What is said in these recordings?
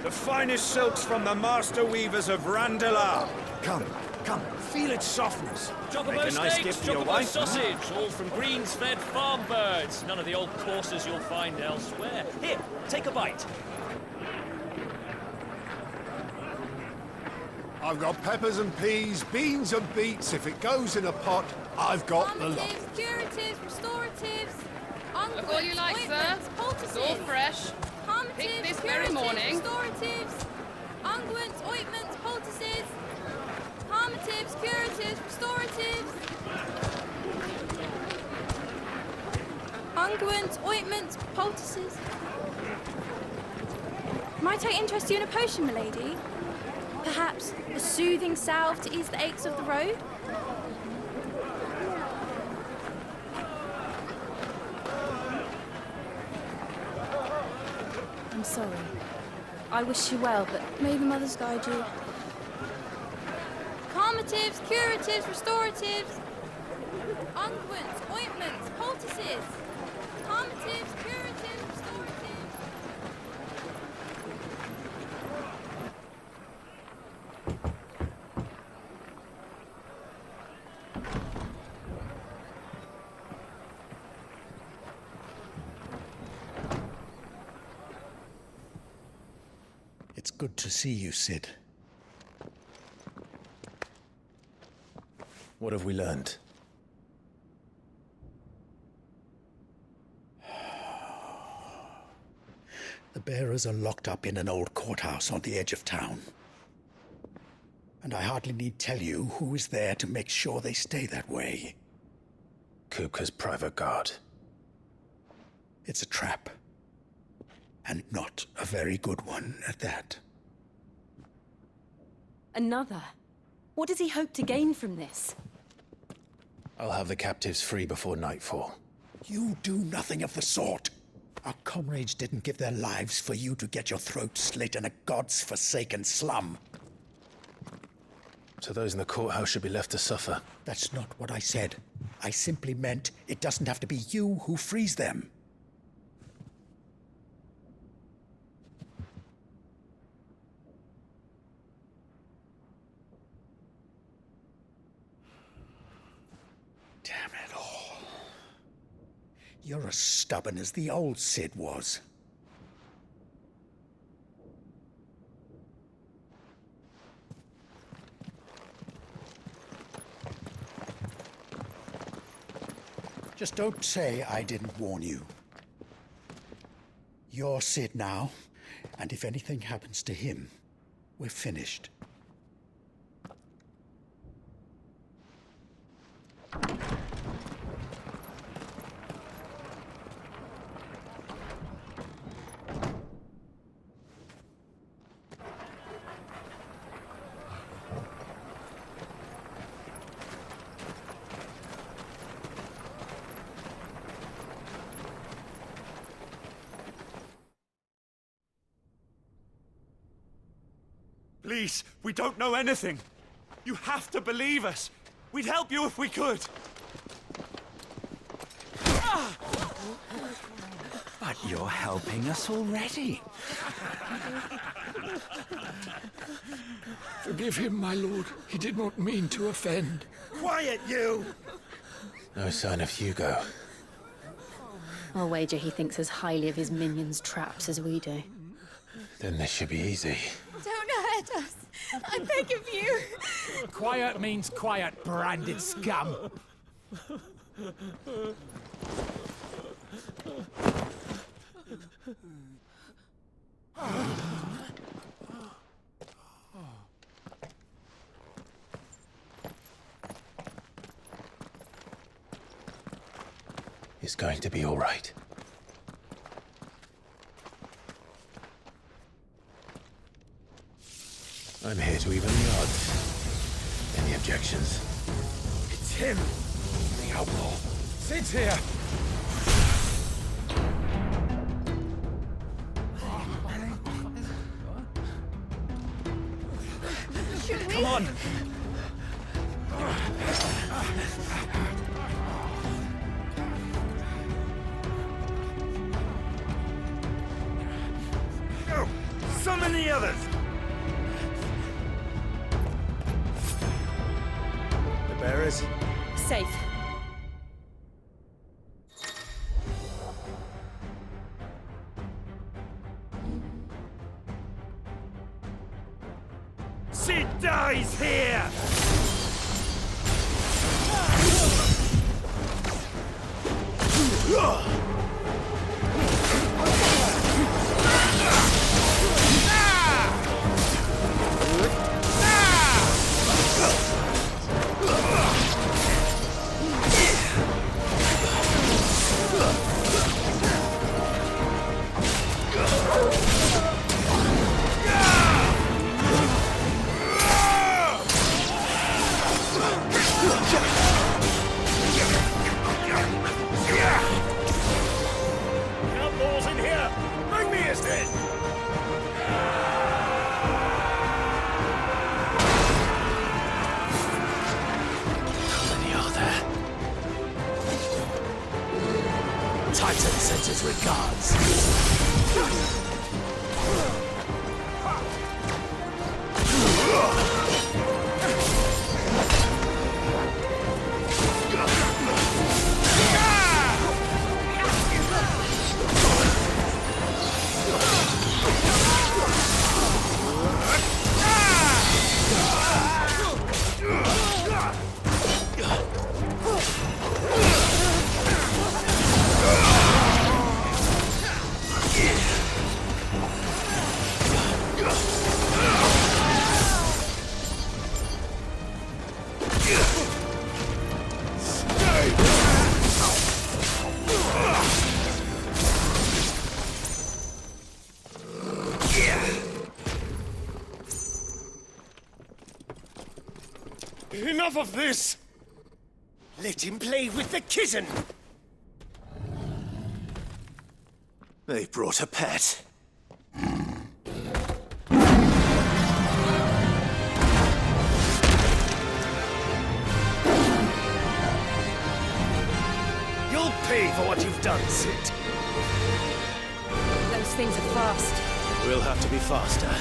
The finest silks from the master weavers of Randalar. Come, come, feel its softness. Chocobo Make a nice steaks, gift for your chocobo wife. sausage, all from greens-fed farm birds. None of the old courses you'll find elsewhere. Here, take a bite. I've got peppers and peas, beans and beets. If it goes in a pot, I've got the lot. Calmatives, curatives, restoratives, Look all you like, sir. It's all fresh. Picked this very morning. Restoratives, unguents, ointments, poultices. Calmatives, curatives, restoratives. Unguents, ointments, poultices. Might I interest you in a potion, milady? Perhaps a soothing salve to ease the aches of the road? I'm sorry. I wish you well, but may the mothers guide you. Calmatives, curatives, restoratives. Unguents, ointments, poultices. Calmatives, curatives, restoratives. It's good to see you, Sid. What have we learned? The bearers are locked up in an old courthouse on the edge of town. And I hardly need tell you who is there to make sure they stay that way. Kupka's private guard. It's a trap. And not a very good one at that. Another? What does he hope to gain from this? I'll have the captives free before nightfall. You do nothing of the sort. Our comrades didn't give their lives for you to get your throat slit in a god's forsaken slum. So those in the courthouse should be left to suffer. That's not what I said. I simply meant it doesn't have to be you who frees them. Damn it all. You're as stubborn as the old Sid was. Just don't say I didn't warn you. You're Sid now, and if anything happens to him, we're finished. Please, we don't know anything. You have to believe us. We'd help you if we could. But you're helping us already. Forgive him, my lord. He did not mean to offend. Quiet, you! No sign of Hugo. I'll wager he thinks as highly of his minions' traps as we do. Then this should be easy. Don't hurt us. I beg of you. Quiet means quiet, branded scum. It's going to be all right. I'm here to even the odds. Any objections? It's him, the outlaw. Sid's here. Come on! Go! Summon the the others? The bearers? Safe. She dies here! Outlaws in here! Bring me his head! How many are there? Titan sends his regards. Enough of this! Let him play with the kitten! They brought a pet. You'll pay for what you've done, Sid. Those things are fast. We'll have to be faster.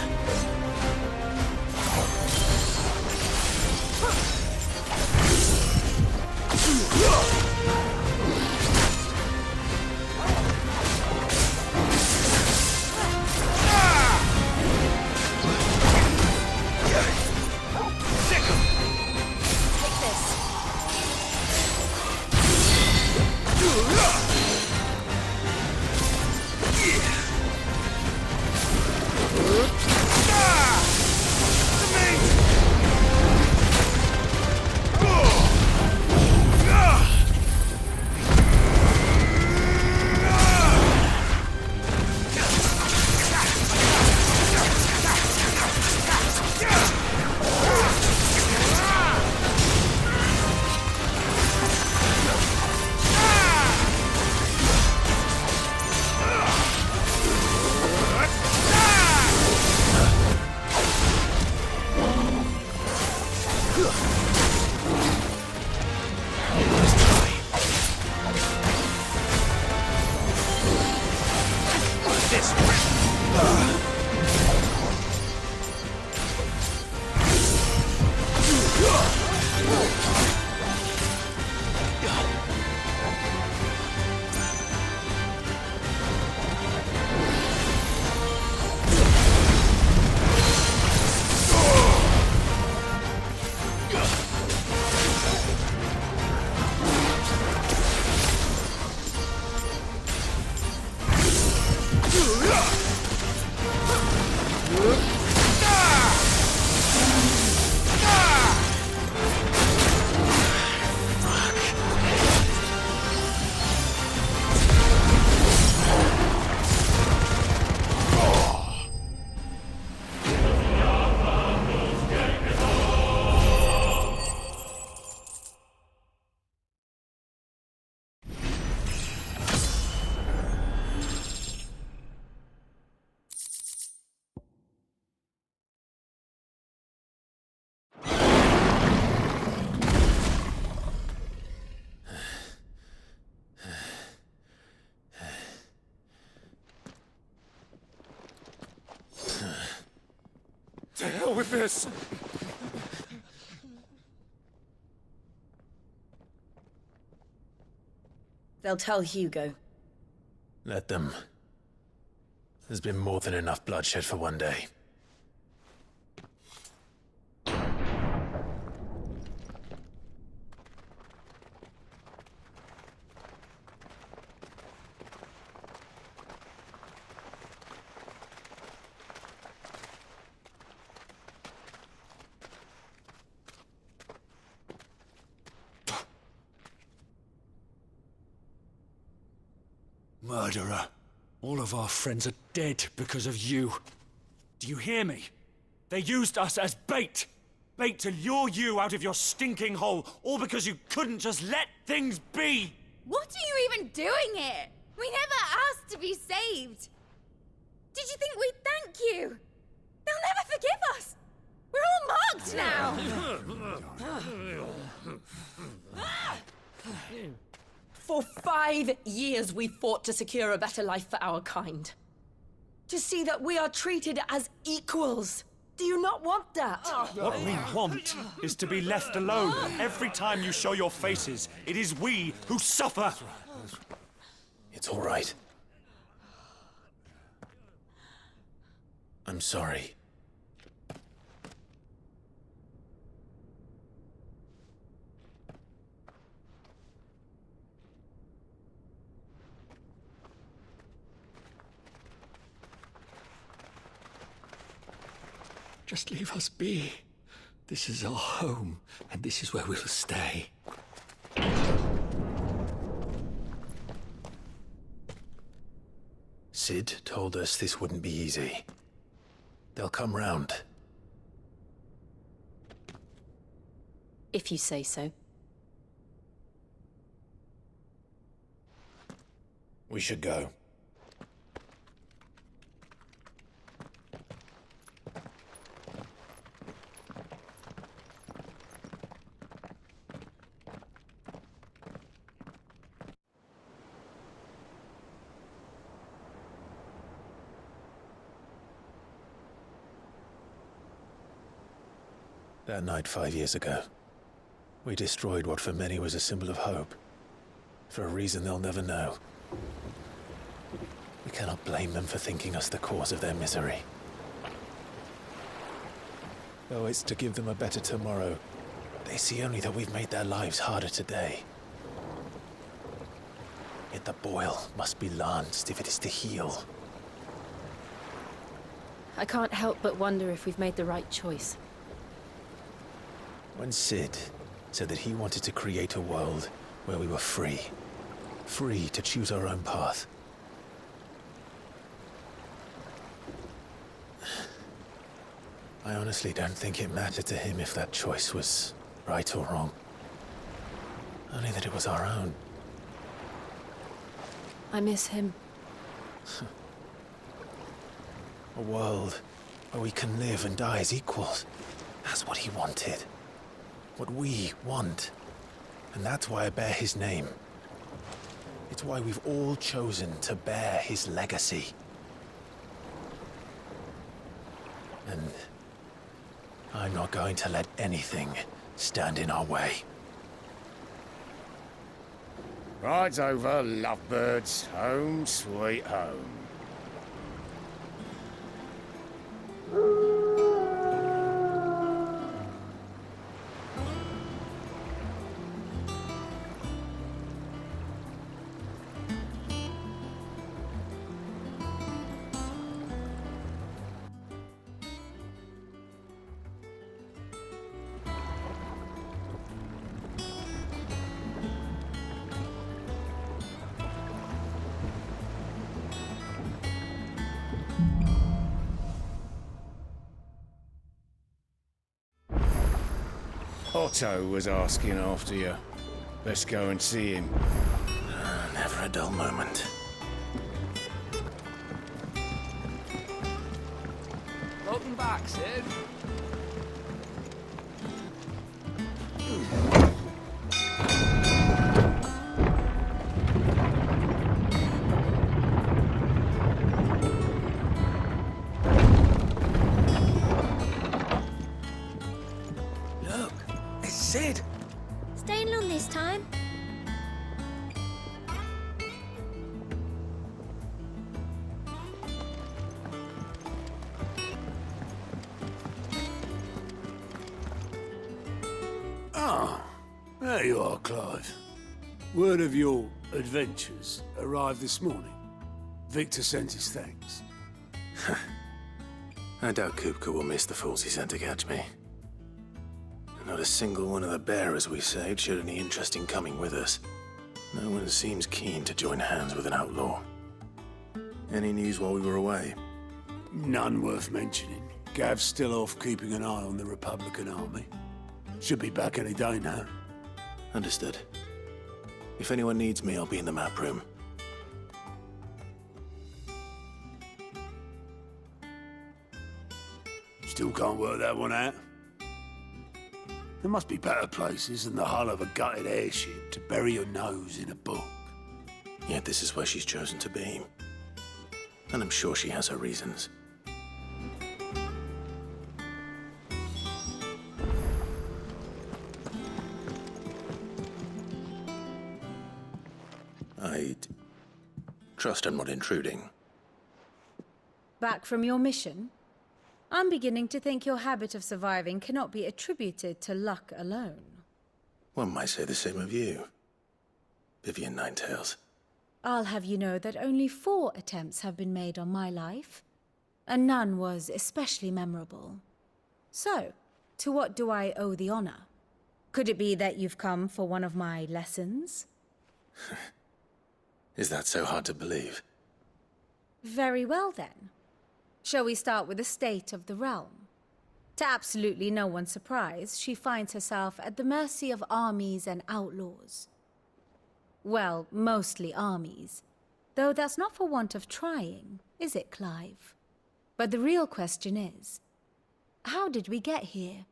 with this. They'll tell Hugo. Let them. There's been more than enough bloodshed for one day. Murderer. All of our friends are dead because of you. Do you hear me? They used us as bait. Bait to lure you out of your stinking hole, all because you couldn't just let things be. What are you even doing here? We never asked to be saved. Did you think we'd thank you? They'll never forgive us. We're all marked now. For 5 years we fought to secure a better life for our kind. To see that we are treated as equals. Do you not want that? What we want is to be left alone. Every time you show your faces, it is we who suffer. It's all right. I'm sorry. Just leave us be. This is our home, and this is where we'll stay. Sid told us this wouldn't be easy. They'll come round. If you say so. We should go. That night 5 years ago, we destroyed what for many was a symbol of hope. For a reason they'll never know. We cannot blame them for thinking us the cause of their misery. Though it's to give them a better tomorrow, they see only that we've made their lives harder today. Yet the boil must be lanced if it is to heal. I can't help but wonder if we've made the right choice. When Sid said that he wanted to create a world where we were free. Free to choose our own path. I honestly don't think it mattered to him if that choice was right or wrong. Only that it was our own. I miss him. A world where we can live and die as equals. That's what he wanted. What we want. And that's why I bear his name. It's why we've all chosen to bear his legacy. And I'm not going to let anything stand in our way. Rides over, lovebirds, home sweet home. Otto was asking after you. Let's go and see him. Never a dull moment. Welcome back, Sid. There you are, Clive. Word of your adventures arrived this morning. Victor sent his thanks. I doubt Kupka will miss the fools he sent to catch me. Not a single one of the bearers we saved showed any interest in coming with us. No one seems keen to join hands with an outlaw. Any news while we were away? None worth mentioning. Gav's still off keeping an eye on the Republican army. Should be back any day now. Understood. If anyone needs me, I'll be in the map room. Still can't work that one out. There must be better places than the hull of a gutted airship to bury your nose in a book. Yet this is where she's chosen to be. And I'm sure she has her reasons. I'd trust I'm not intruding. Back from your mission? I'm beginning to think your habit of surviving cannot be attributed to luck alone. One might say the same of you, Vivian Ninetails. I'll have you know that only 4 attempts have been made on my life, and none was especially memorable. So, to what do I owe the honor? Could it be that you've come for one of my lessons? Is that so hard to believe? Very well then. Shall we start with the state of the realm? To absolutely no one's surprise, she finds herself at the mercy of armies and outlaws. Well, mostly armies. Though that's not for want of trying, is it, Clive? But the real question is, how did we get here?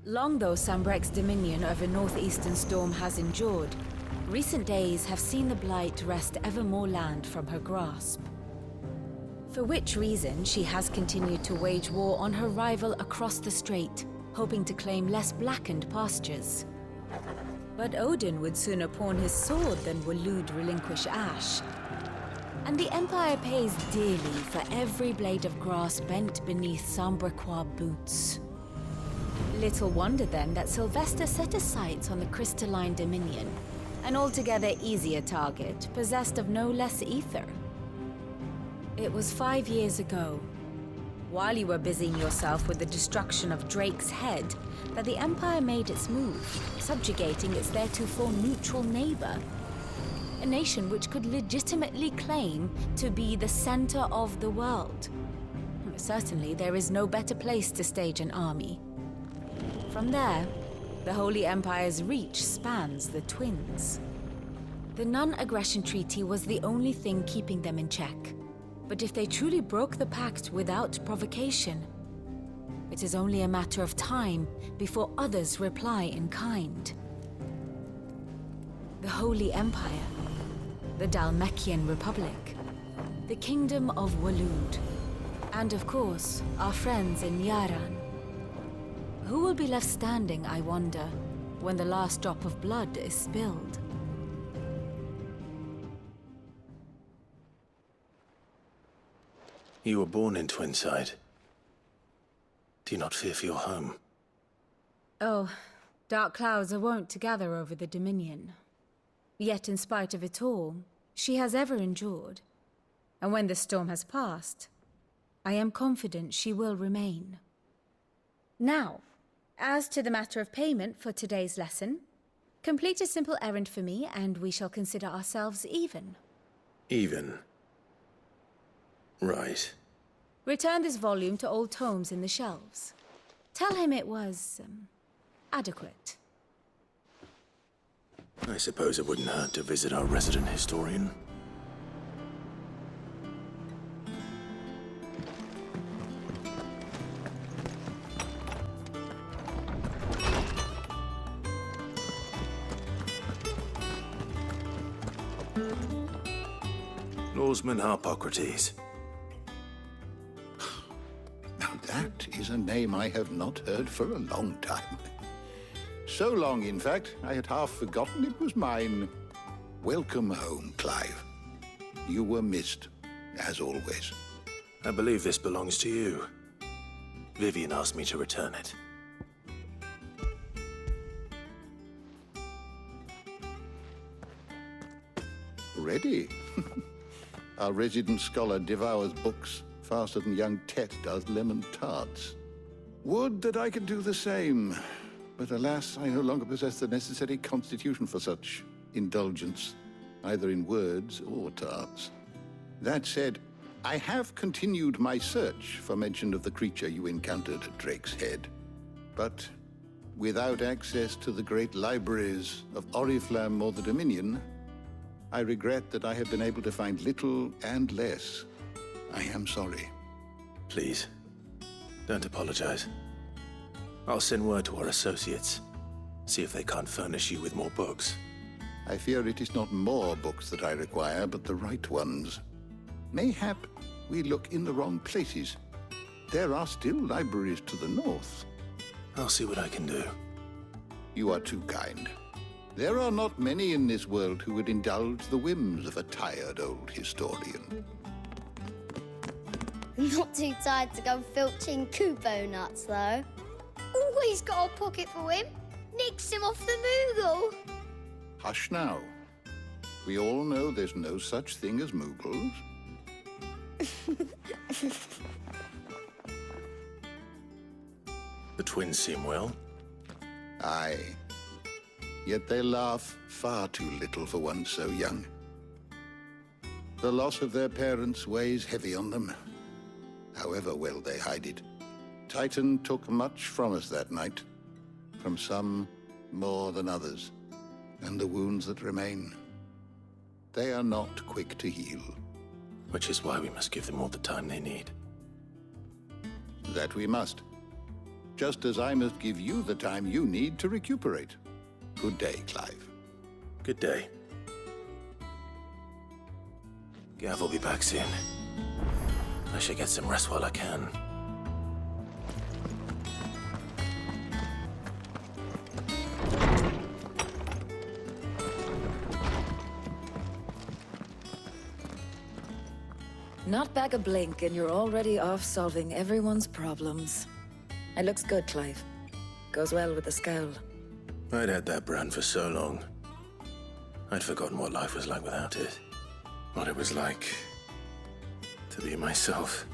Long though Sambrek's dominion over northeastern Storm has endured, recent days have seen the Blight wrest ever more land from her grasp. For which reason she has continued to wage war on her rival across the strait, hoping to claim less blackened pastures. But Odin would sooner pawn his sword than Waloed relinquish Ash. And the Empire pays dearly for every blade of grass bent beneath Sambrequois boots. Little wonder then that Sylvester set his sights on the crystalline dominion, an altogether easier target, possessed of no less ether. It was 5 years ago, while you were busying yourself with the destruction of Drake's head, that the Empire made its move, subjugating its theretofore neutral neighbor. A nation which could legitimately claim to be the center of the world. Certainly, there is no better place to stage an army. From there, the Holy Empire's reach spans the Twins. The non-aggression treaty was the only thing keeping them in check. But if they truly broke the pact without provocation, it is only a matter of time before others reply in kind. The Holy Empire, the Dhalmekian Republic, the Kingdom of Waloed, and of course, our friends in Yaran. Who will be left standing, I wonder, when the last drop of blood is spilled? You were born in Twinside. Do you not fear for your home? Oh, dark clouds are wont to gather over the Dominion. Yet in spite of it all, she has ever endured. And when the storm has passed, I am confident she will remain. Now, as to the matter of payment for today's lesson, complete a simple errand for me and we shall consider ourselves even. Even? Right. Return this volume to old tomes in the shelves. Tell him it was, adequate. I suppose it wouldn't hurt to visit our resident historian. Lawsman Harpocrates. Now that is a name I have not heard for a long time. So long, in fact, I had half forgotten it was mine. Welcome home, Clive. You were missed, as always. I believe this belongs to you. Vivian asked me to return it. Ready? Our resident scholar devours books faster than young Tet does lemon tarts. Would that I could do the same. But alas, I no longer possess the necessary constitution for such indulgence, either in words or tarts. That said, I have continued my search for mention of the creature you encountered at Drake's Head. But without access to the great libraries of Oriflamme or the Dominion, I regret that I have been able to find little and less. I am sorry. Please, don't apologize. I'll send word to our associates, see if they can't furnish you with more books. I fear it is not more books that I require, but the right ones. Mayhap we look in the wrong places. There are still libraries to the north. I'll see what I can do. You are too kind. There are not many in this world who would indulge the whims of a tired old historian. Not too tired to go filching Kupo nuts, though. Always got a pocket for him. Nicks him off the Moogle. Hush now. We all know there's no such thing as Moogles. The twins seem well. Aye. Yet they laugh far too little for one so young. The loss of their parents weighs heavy on them, however well they hide it. Titan took much from us that night, from some more than others, and the wounds that remain, they are not quick to heal. Which is why we must give them all the time they need. That we must. Just as I must give you the time you need to recuperate. Good day, Clive. Good day. Gav will be back soon. I should get some rest while I can. Not back a blink and you're already off solving everyone's problems. It looks good, Clive. Goes well with the scowl. I'd had that brand for so long. I'd forgotten what life was like without it. What it was like to be myself.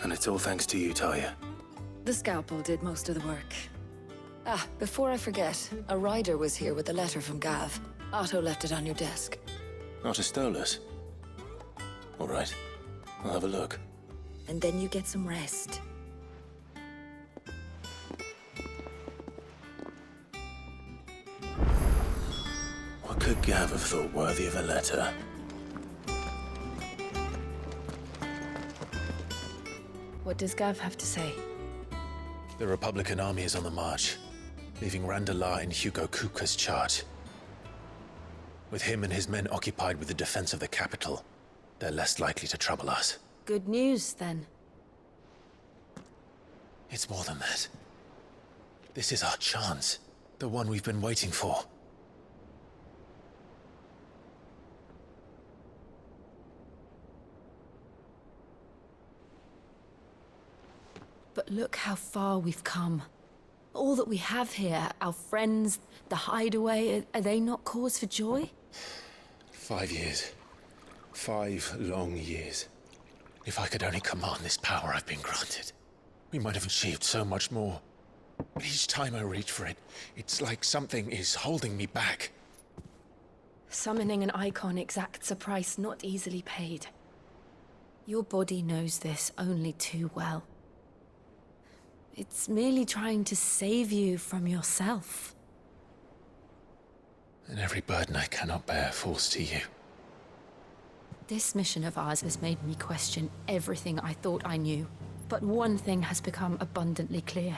And it's all thanks to you, Talia. The scalpel did most of the work. Ah, before I forget, a rider was here with a letter from Gav. Otto left it on your desk. Not a Stolas. All right, I'll have a look. And then you get some rest. What could Gav have thought worthy of a letter? What does Gav have to say? The Republican army is on the march, leaving Randalar in Hugo Kuka's charge. With him and his men occupied with the defense of the capital, they're less likely to trouble us. Good news, then. It's more than that. This is our chance. The one we've been waiting for. But look how far we've come. All that we have here, our friends, the hideaway, are they not cause for joy? 5 years. 5 long years. If I could only command this power I've been granted, we might have achieved so much more. But each time I reach for it, it's like something is holding me back. Summoning an icon exacts a price not easily paid. Your body knows this only too well. It's merely trying to save you from yourself. And every burden I cannot bear falls to you. This mission of ours has made me question everything I thought I knew. But one thing has become abundantly clear.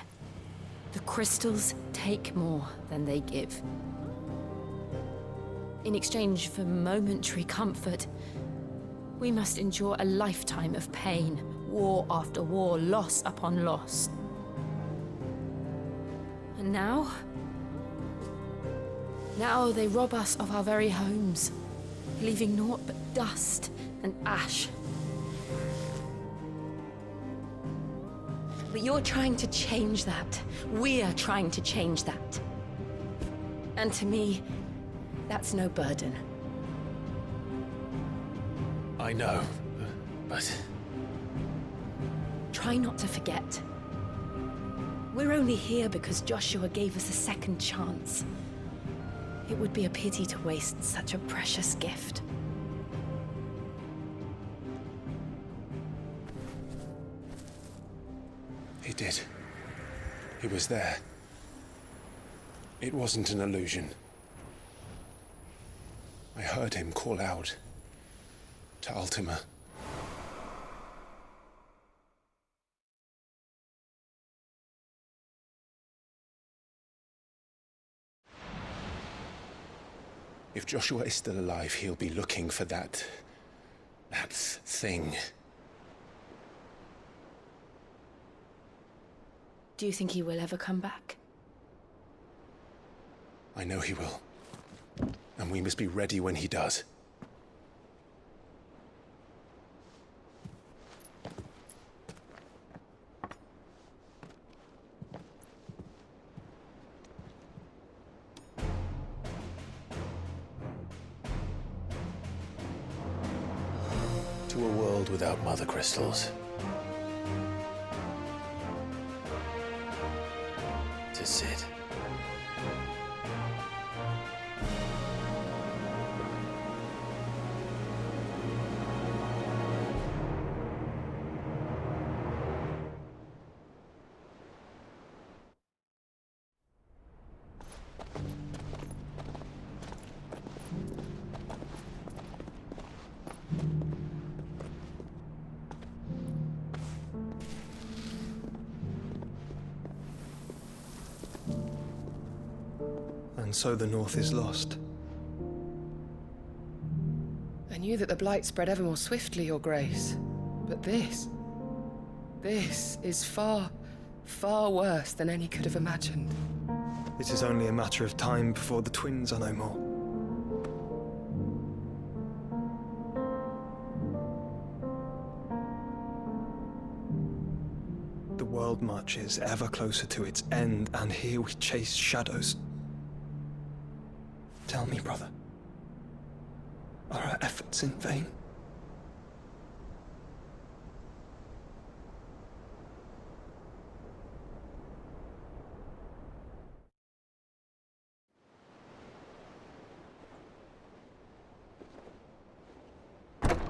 The crystals take more than they give. In exchange for momentary comfort, we must endure a lifetime of pain, war after war, loss upon loss. And now they rob us of our very homes, leaving naught but dust and ash. But you're trying to change that. We're trying to change that. And to me, that's no burden. I know, but... Try not to forget. We're only here because Joshua gave us a second chance. It would be a pity to waste such a precious gift. He did. He was there. It wasn't an illusion. I heard him call out to Ultima. If Joshua is still alive, he'll be looking for that thing. Do you think he will ever come back? I know he will. And we must be ready when he does. To a world without mother crystals. To Sid. And so the North is lost. I knew that the Blight spread ever more swiftly, Your Grace. But this is far, far worse than any could have imagined. It is only a matter of time before the twins are no more. The world marches ever closer to its end, and here we chase shadows. Tell me, brother, are our efforts in vain?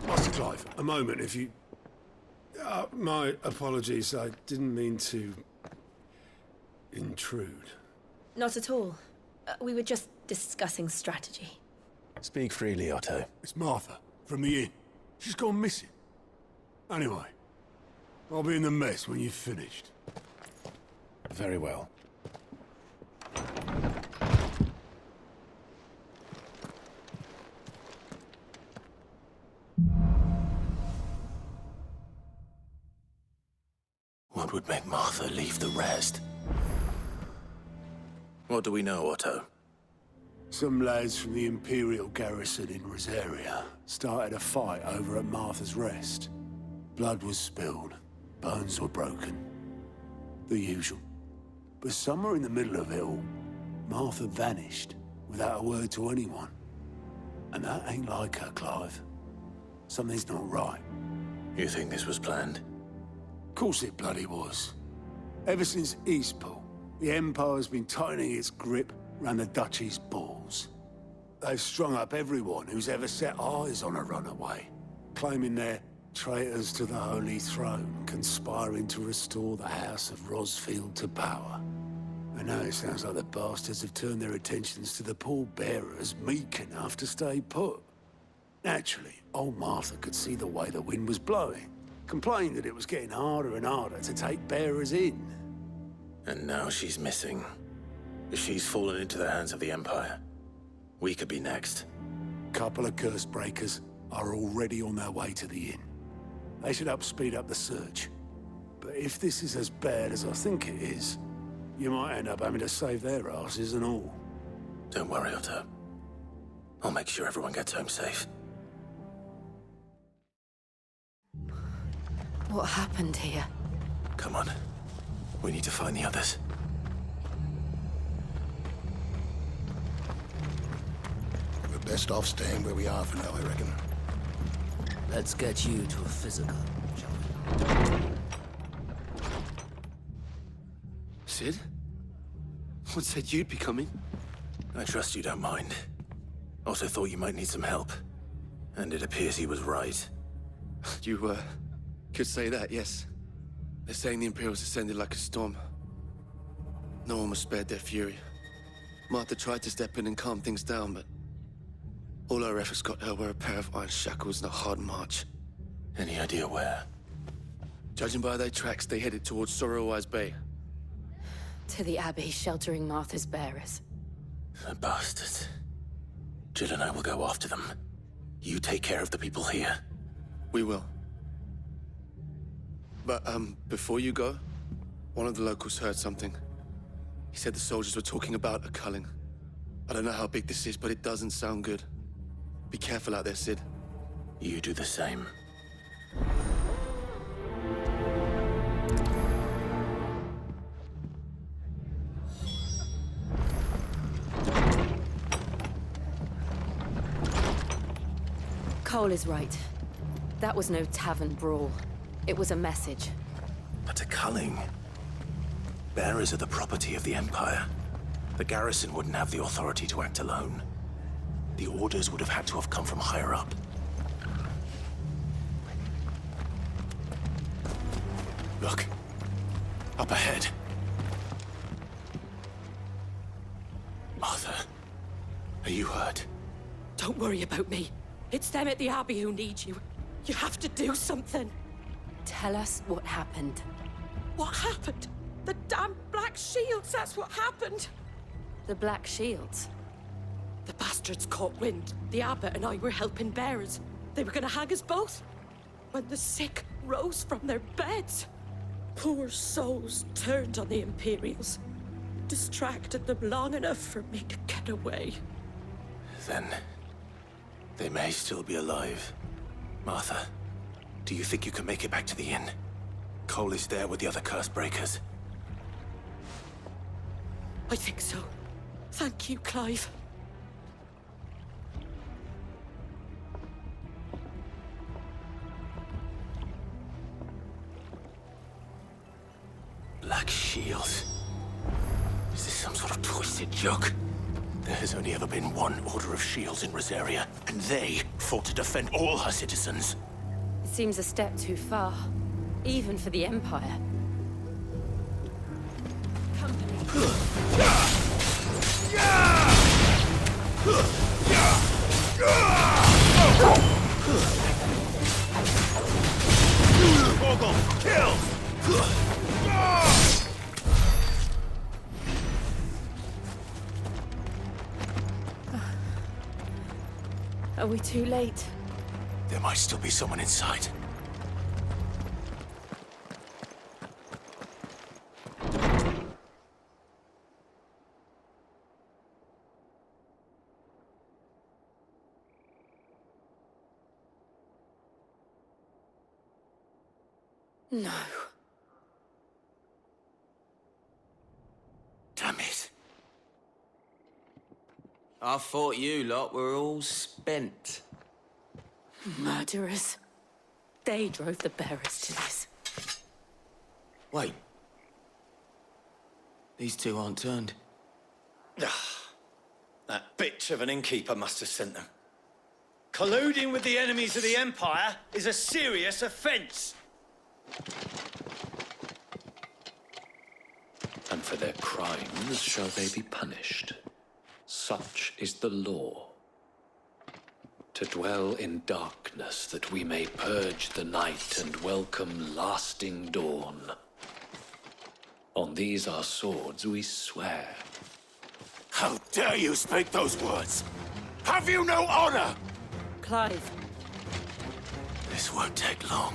Master Clive, a moment, if you... my apologies, I didn't mean to... intrude. Not at all. We were just discussing strategy. Speak freely, Otto. It's Martha, from the inn. She's gone missing. Anyway, I'll be in the mess when you've finished. Very well. What would make Martha leave the rest? What do we know, Otto? Some lads from the Imperial garrison in Rosaria started a fight over at Martha's Rest. Blood was spilled, bones were broken. The usual. But somewhere in the middle of it all, Martha vanished without a word to anyone. And that ain't like her, Clive. Something's not right. You think this was planned? Of course it bloody was. Ever since Eastpool, the Empire's been tightening its grip around the Duchy's balls. They've strung up everyone who's ever set eyes on a runaway, claiming they're traitors to the Holy Throne, conspiring to restore the House of Rosfield to power. And now it sounds like the bastards have turned their attentions to the pallbearers meek enough to stay put. Naturally, old Martha could see the way the wind was blowing, complained that it was getting harder and harder to take bearers in. And now she's missing. If she's fallen into the hands of the Empire, we could be next. Couple of curse breakers are already on their way to the inn. They should help speed up the search. But if this is as bad as I think it is, you might end up having to save their asses and all. Don't worry, Otto. I'll make sure everyone gets home safe. What happened here? Come on. We need to find the others. We're best off staying where we are for now, I reckon. Let's get you to a physical, shall we? Sid? What said you'd be coming? I trust you don't mind. Also thought you might need some help. And it appears he was right. You, could say that, yes. They're saying the Imperials descended like a storm. No one was spared their fury. Martha tried to step in and calm things down, but all our efforts got her were a pair of iron shackles and a hard march. Any idea where? Judging by their tracks, they headed towards Sorrowwise Bay. To the Abbey sheltering Martha's bearers. The bastards. Jill and I will go after them. You take care of the people here. We will. But, before you go, one of the locals heard something. He said the soldiers were talking about a culling. I don't know how big this is, but it doesn't sound good. Be careful out there, Sid. You do the same. Cole is right. That was no tavern brawl. It was a message. But a culling. Bearers are the property of the Empire. The garrison wouldn't have the authority to act alone. The orders would have had to have come from higher up. Look. Up ahead. Martha, are you hurt? Don't worry about me. It's them at the Abbey who need you. You have to do something. Tell us what happened. What happened? The damn Black Shields, that's what happened. The Black Shields? The bastards caught wind. The abbot and I were helping bearers. They were gonna hang us both. When the sick rose from their beds, poor souls turned on the Imperials. Distracted them long enough for me to get away. Then they may still be alive. Martha, do you think you can make it back to the inn? Cole is there with the other curse breakers. I think so. Thank you, Clive. Black Shields? Is this some sort of twisted joke? There has only ever been one Order of Shields in Rosaria, and they fought to defend all her citizens. It seems a step too far, even for the Empire. Vogel, kill! Are we too late? There might still be someone inside. No. Damn it. I thought you lot were all spent. Murderers. They drove the bearers to this. Wait. These two aren't turned. That bitch of an innkeeper must have sent them. Colluding with the enemies of the Empire is a serious offense. And for their crimes shall they be punished. Such is the law. To dwell in darkness that we may purge the night and welcome lasting dawn. On these our swords we swear. How dare you speak those words? Have you no honor? Clive. This won't take long.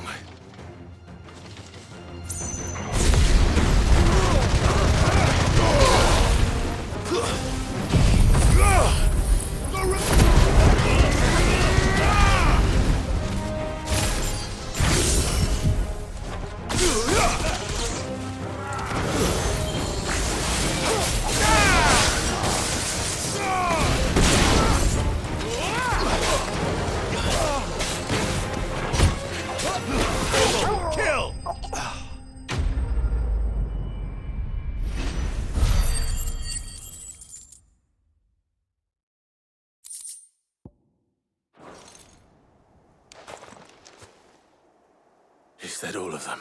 of them.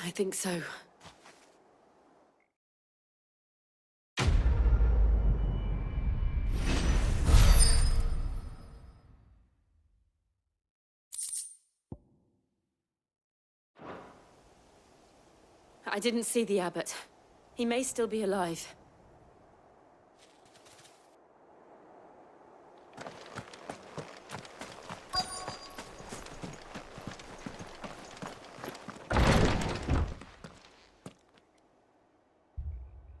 I think so. I didn't see the abbot. He may still be alive.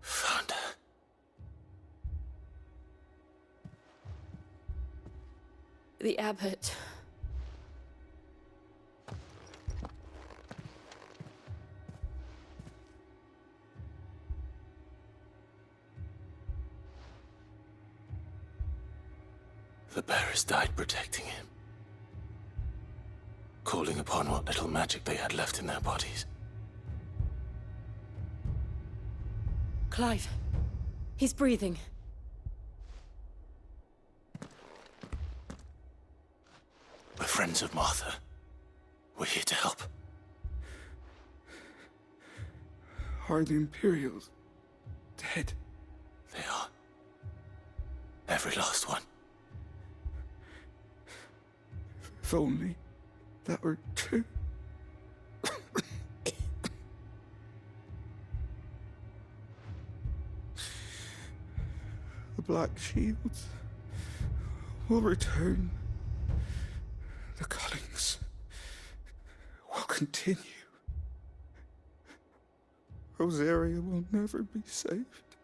Found her. The abbot. The bearers died protecting him. Calling upon what little magic they had left in their bodies. Clive. He's breathing. We're friends of Martha. We're here to help. Are the Imperials dead? They are. Every last one. If only that were true. The Black Shields will return. The cullings will continue. Rosaria will never be saved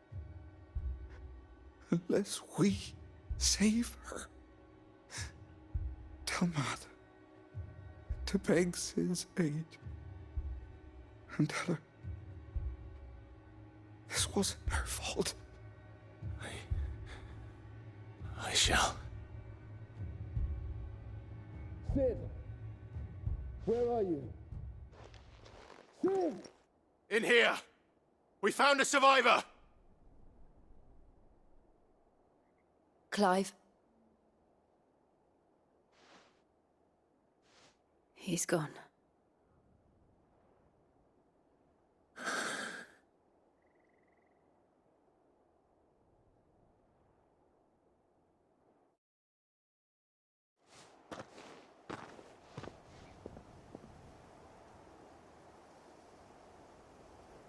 unless we save her. Tell Matt to beg his aid and tell her this wasn't her fault. I shall. Sid, where are you? Sid! In here! We found a survivor! Clive. He's gone.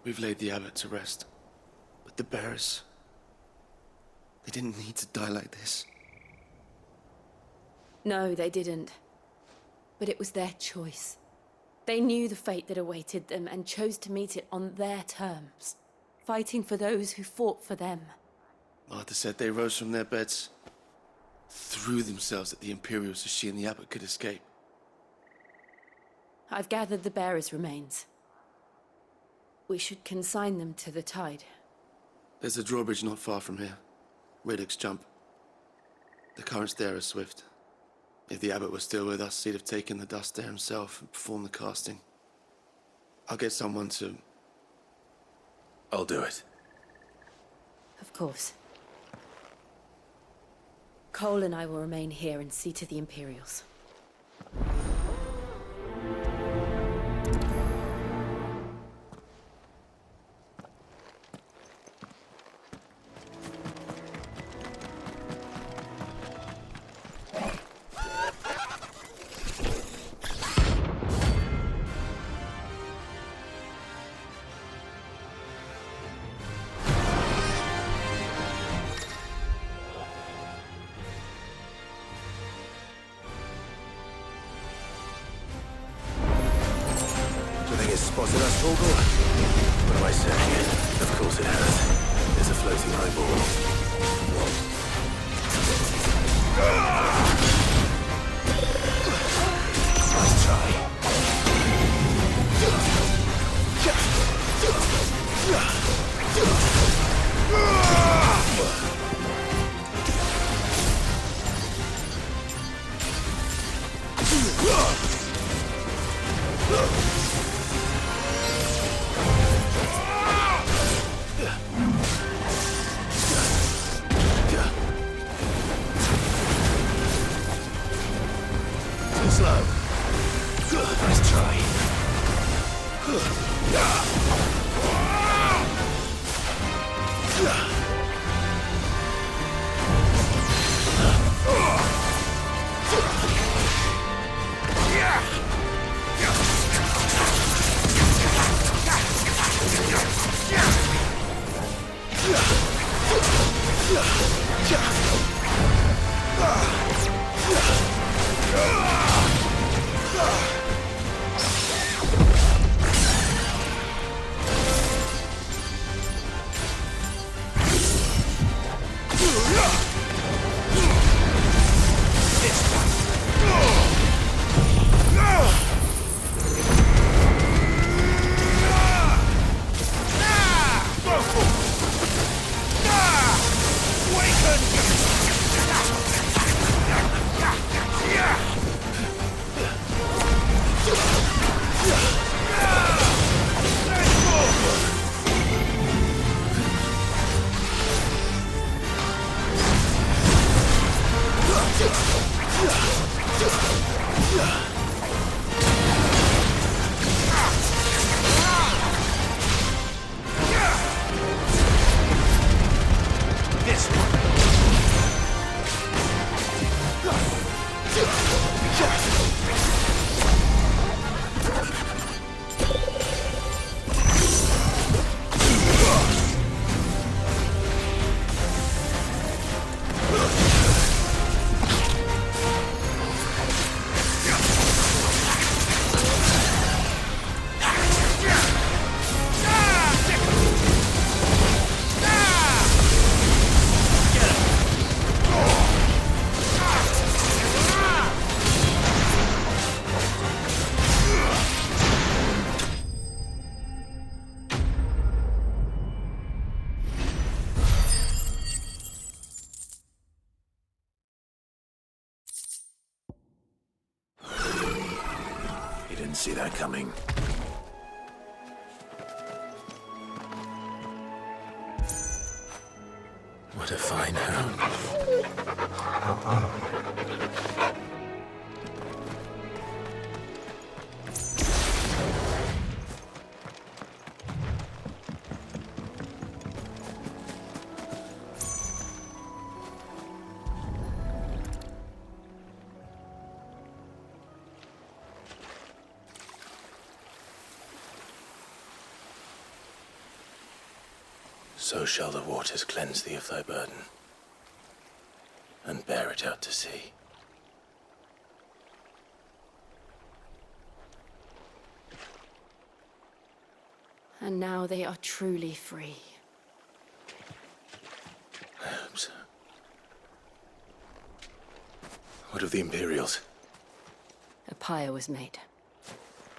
We've laid the abbot to rest. But the bearers... they didn't need to die like this. No, they didn't. But it was their choice. They knew the fate that awaited them and chose to meet it on their terms, fighting for those who fought for them. Martha said they rose from their beds, threw themselves at the Imperials so she and the abbot could escape. I've gathered the bearers' remains. We should consign them to the tide. There's a drawbridge not far from here. Riddick's Jump. The currents there are swift. If the abbot was still with us, he'd have taken the dust there himself and performed the casting. I'll get someone to... I'll do it. Of course. Cole and I will remain here and see to the Imperials. Spotted us, Torgal? What am I saying? Of course it has. There's a floating eyeball. Nice try. Too slow. Didn't see that coming. What a fine hound. So shall the waters cleanse thee of thy burden, and bear it out to sea. And now they are truly free. I hope so. What of the Imperials? A pyre was made.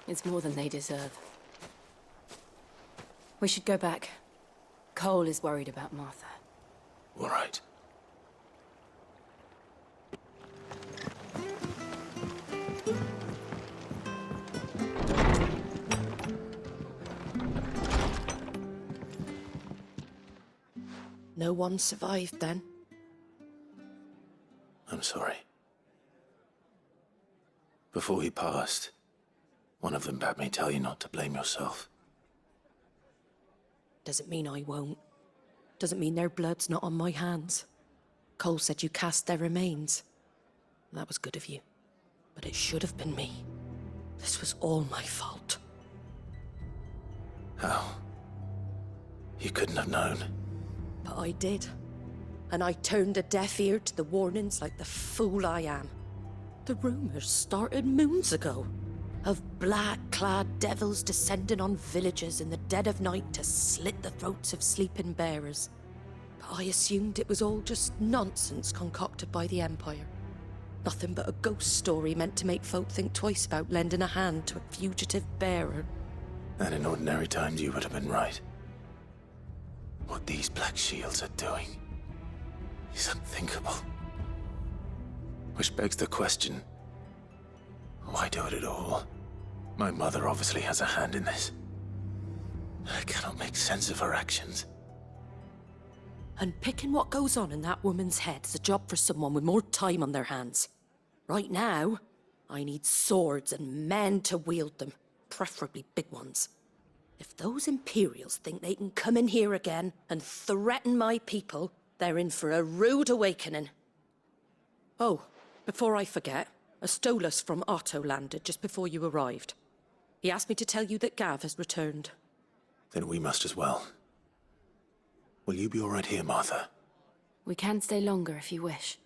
It's more than they deserve. We should go back. Cole is worried about Martha. All right. No one survived then? I'm sorry. Before he passed, one of them bade me tell you not to blame yourself. Doesn't mean I won't. Doesn't mean their blood's not on my hands. Cole said you cast their remains. That was good of you. But it should have been me. This was all my fault. How? You couldn't have known. But I did. And I turned a deaf ear to the warnings like the fool I am. The rumors started moons ago. Of black-clad devils descending on villages in the dead of night to slit the throats of sleeping bearers. But I assumed it was all just nonsense concocted by the Empire. Nothing but a ghost story meant to make folk think twice about lending a hand to a fugitive bearer. And in ordinary times you would have been right. What these Black Shields are doing is unthinkable. Which begs the question, why do it at all? My mother obviously has a hand in this. I cannot make sense of her actions. And picking what goes on in that woman's head is a job for someone with more time on their hands. Right now, I need swords and men to wield them, preferably big ones. If those Imperials think they can come in here again and threaten my people, they're in for a rude awakening. Oh, before I forget, a Stolas from Otto landed just before you arrived. He asked me to tell you that Gav has returned. Then we must as well. Will you be all right here, Martha? We can stay longer if you wish.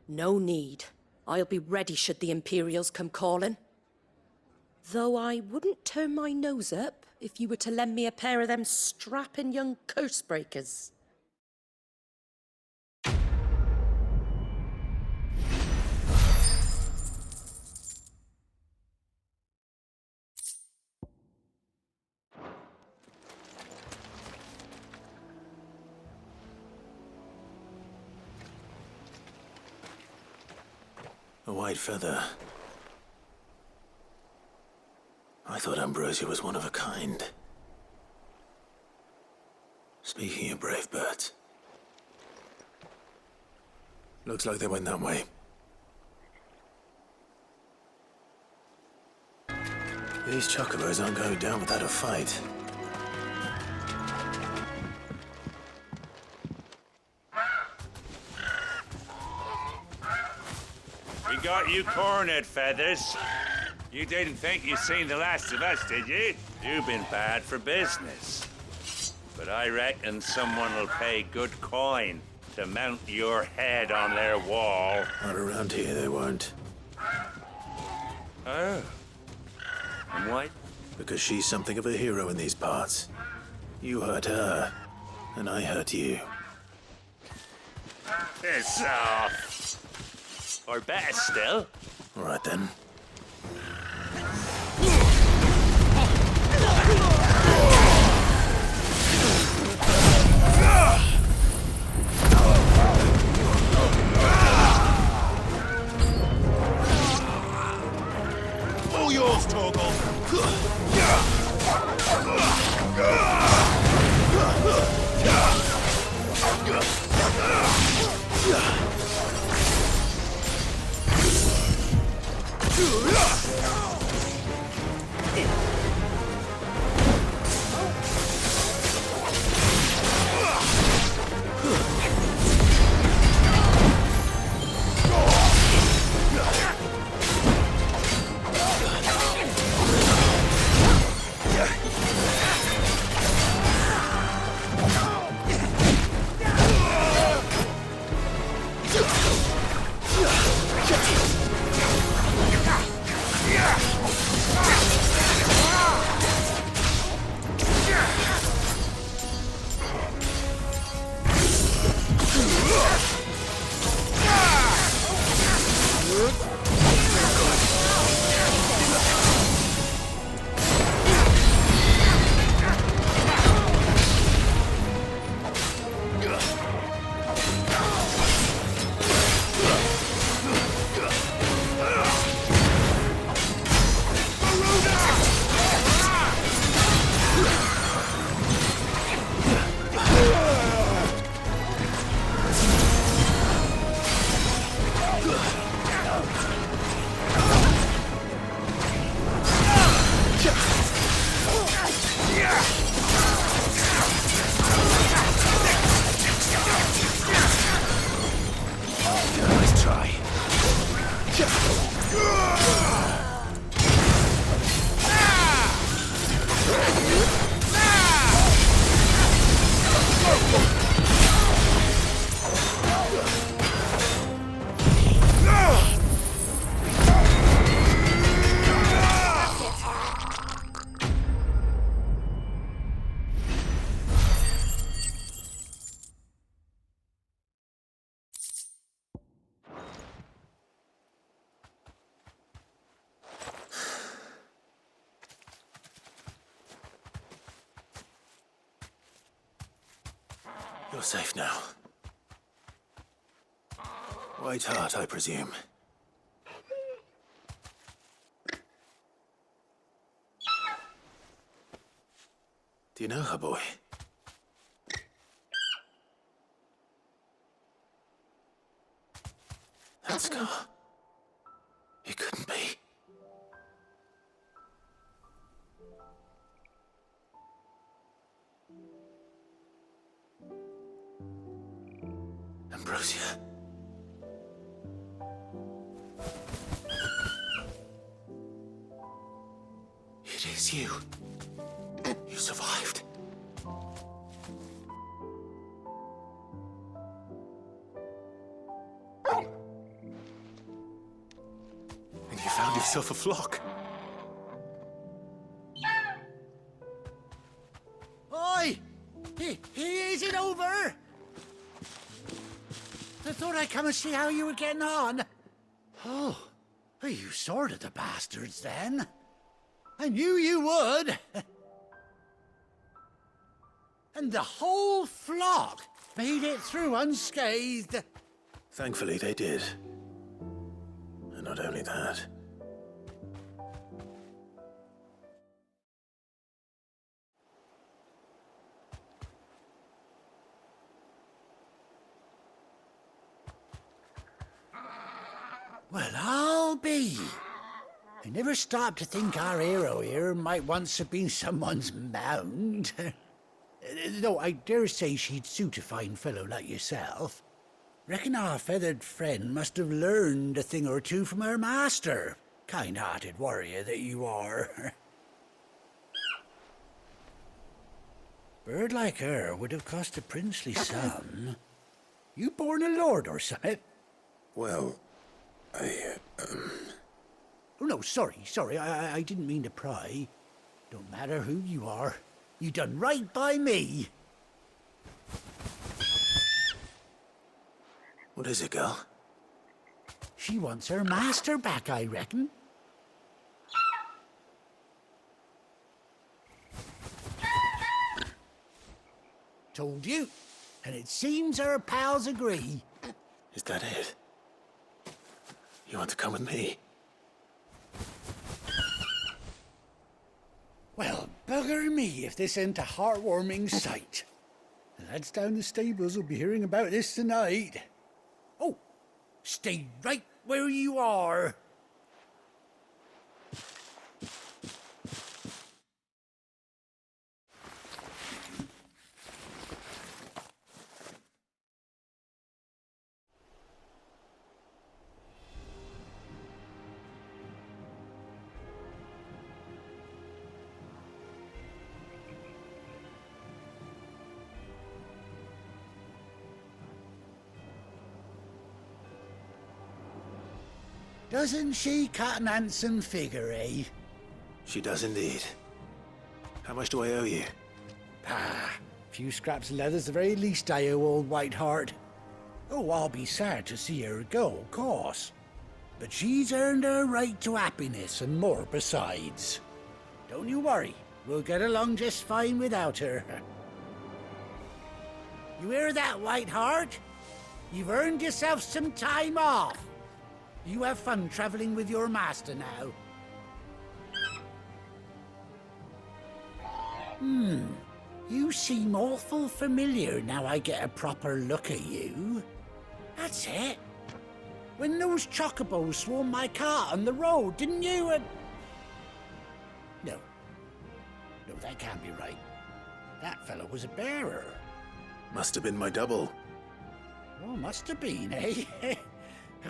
No need. I'll be ready should the Imperials come calling. Though I wouldn't turn my nose up if you were to lend me a pair of them strapping young curse breakers. A white feather. I thought Ambrosia was one of a kind. Speaking of brave birds. Looks like they went that way. These chocobos aren't going down without a fight. We got you cornered, Feathers. You didn't think you'd seen the last of us, did you? You've been bad for business. But I reckon someone will pay good coin to mount your head on their wall. Not around here, they won't. Oh. And why? Because she's something of a hero in these parts. You hurt her, and I hurt you. Piss off. Or better still. All right, then. All yours, Torgal. You're safe now. White Heart, I presume. Do you know her, boy? That scar. It couldn't be. Ambrosia. It is you. You survived. And you found yourself a flock. Oi! Is it over? I thought I'd come and see how you were getting on. Oh, you sorted the bastards then. I knew you would. And the whole flock made it through unscathed. Thankfully, they did. And not only that. Well, I'll be. I never stopped to think our hero here might once have been someone's mound. Though I dare say she'd suit a fine fellow like yourself. Reckon our feathered friend must have learned a thing or two from her master. Kind-hearted warrior that you are. Bird like her would have cost a princely sum. You born a lord or something? Well, Oh, no, sorry. I didn't mean to pry. Don't matter who you are. You done right by me. What is it, girl? She wants her master back, I reckon. Told you. And it seems her pals agree. Is that it? You want to come with me? Well, bugger me if this ain't a heartwarming sight. The lads down the stables will be hearing about this tonight. Oh, stay right where you are. Doesn't she cut an handsome figure, eh? She does indeed. How much do I owe you? A few scraps of leather's the very least I owe old Whiteheart. Oh, I'll be sad to see her go, of course. But she's earned her right to happiness and more besides. Don't you worry, we'll get along just fine without her. You hear that, Whiteheart? You've earned yourself some time off. You have fun traveling with your master now. You seem awful familiar now I get a proper look at you. That's it. When those chocobos swarmed my cart on the road, didn't you? No, that can't be right. That fellow was a bearer. Must have been my double. Oh, must have been, eh?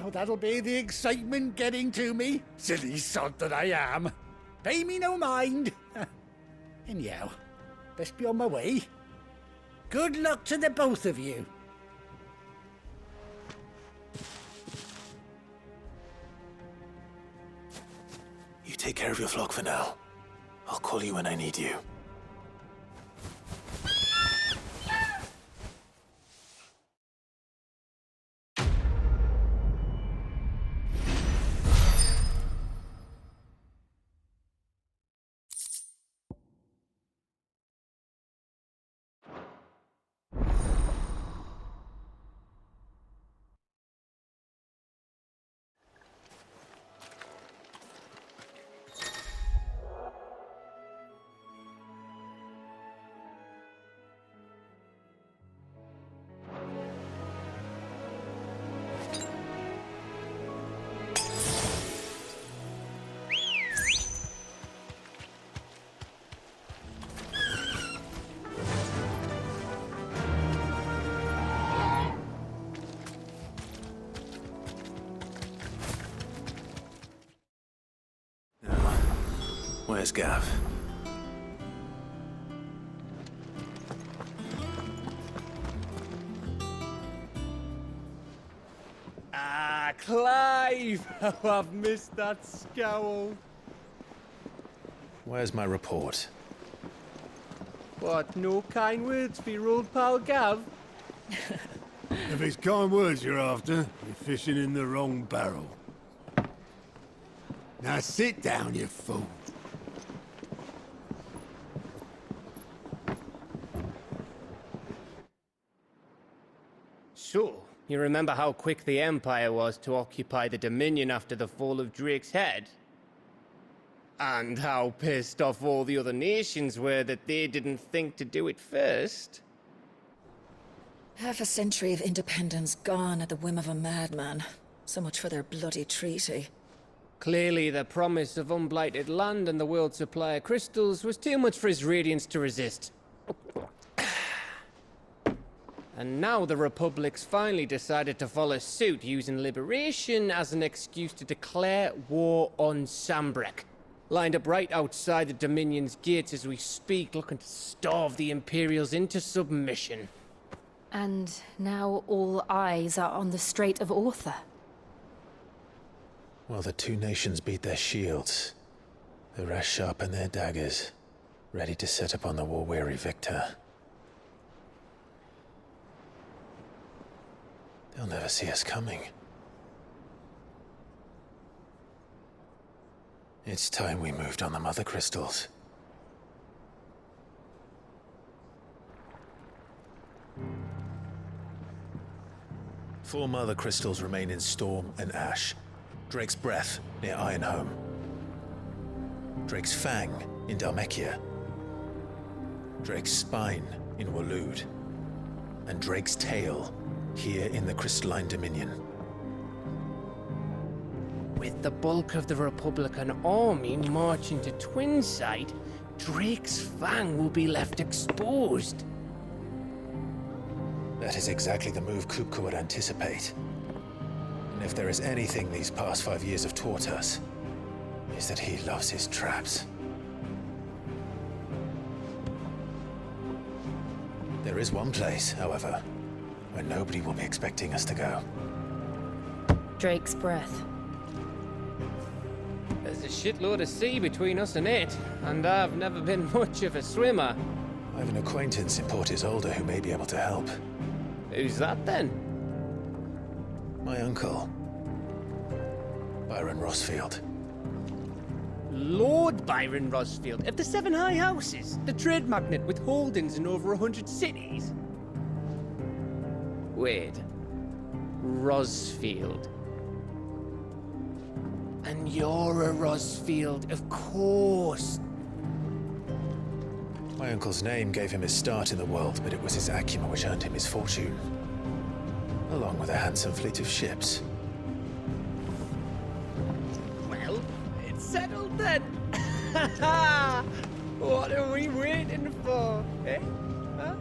Oh, that'll be the excitement getting to me. Silly sod that I am. Pay me no mind. Anyhow, best be on my way. Good luck to the both of you. You take care of your flock for now. I'll call you when I need you. Where's Gav? Ah, Clive! Oh, I've missed that scowl. Where's my report? What, no kind words for your old pal Gav? If it's kind words you're after, you're fishing in the wrong barrel. Now sit down, you fool. So, you remember how quick the Empire was to occupy the Dominion after the fall of Drake's head? And how pissed off all the other nations were that they didn't think to do it first? Half a century of independence gone at the whim of a madman. So much for their bloody treaty. Clearly, the promise of unblighted land and the world's supply of crystals was too much for his radiance to resist. And now the Republic's finally decided to follow suit, using liberation as an excuse to declare war on Sambrek. Lined up right outside the Dominion's gates as we speak, looking to starve the Imperials into submission. And now all eyes are on the Strait of Author. Well, the two nations beat their shields. The rest sharpen their daggers, ready to set upon the war-weary victor. They'll never see us coming. It's time we moved on the Mother Crystals. Four Mother Crystals remain in Storm and Ash. Drake's Breath near Ironhome. Drake's Fang in Dhalmekia. Drake's Spine in Waloed. And Drake's Tail here in the Crystalline Dominion. With the bulk of the Republican army marching to Twinside, Drake's Fang will be left exposed. That is exactly the move Kupka would anticipate. And if there is anything these past 5 years have taught us, is that he loves his traps. There is one place, however, where nobody will be expecting us to go. Drake's Breath. There's a shitload of sea between us and it, and I've never been much of a swimmer. I have an acquaintance in Port Isolde who may be able to help. Who's that then? My uncle, Byron Rosfield. Lord Byron Rosfield of the Seven High Houses, the trade magnate with holdings in over 100 cities. Wait, Rosfield. And you're a Rosfield, of course. My uncle's name gave him his start in the world, but it was his acumen which earned him his fortune. Along with a handsome fleet of ships. Well, it's settled then. What are we waiting for, eh? Huh?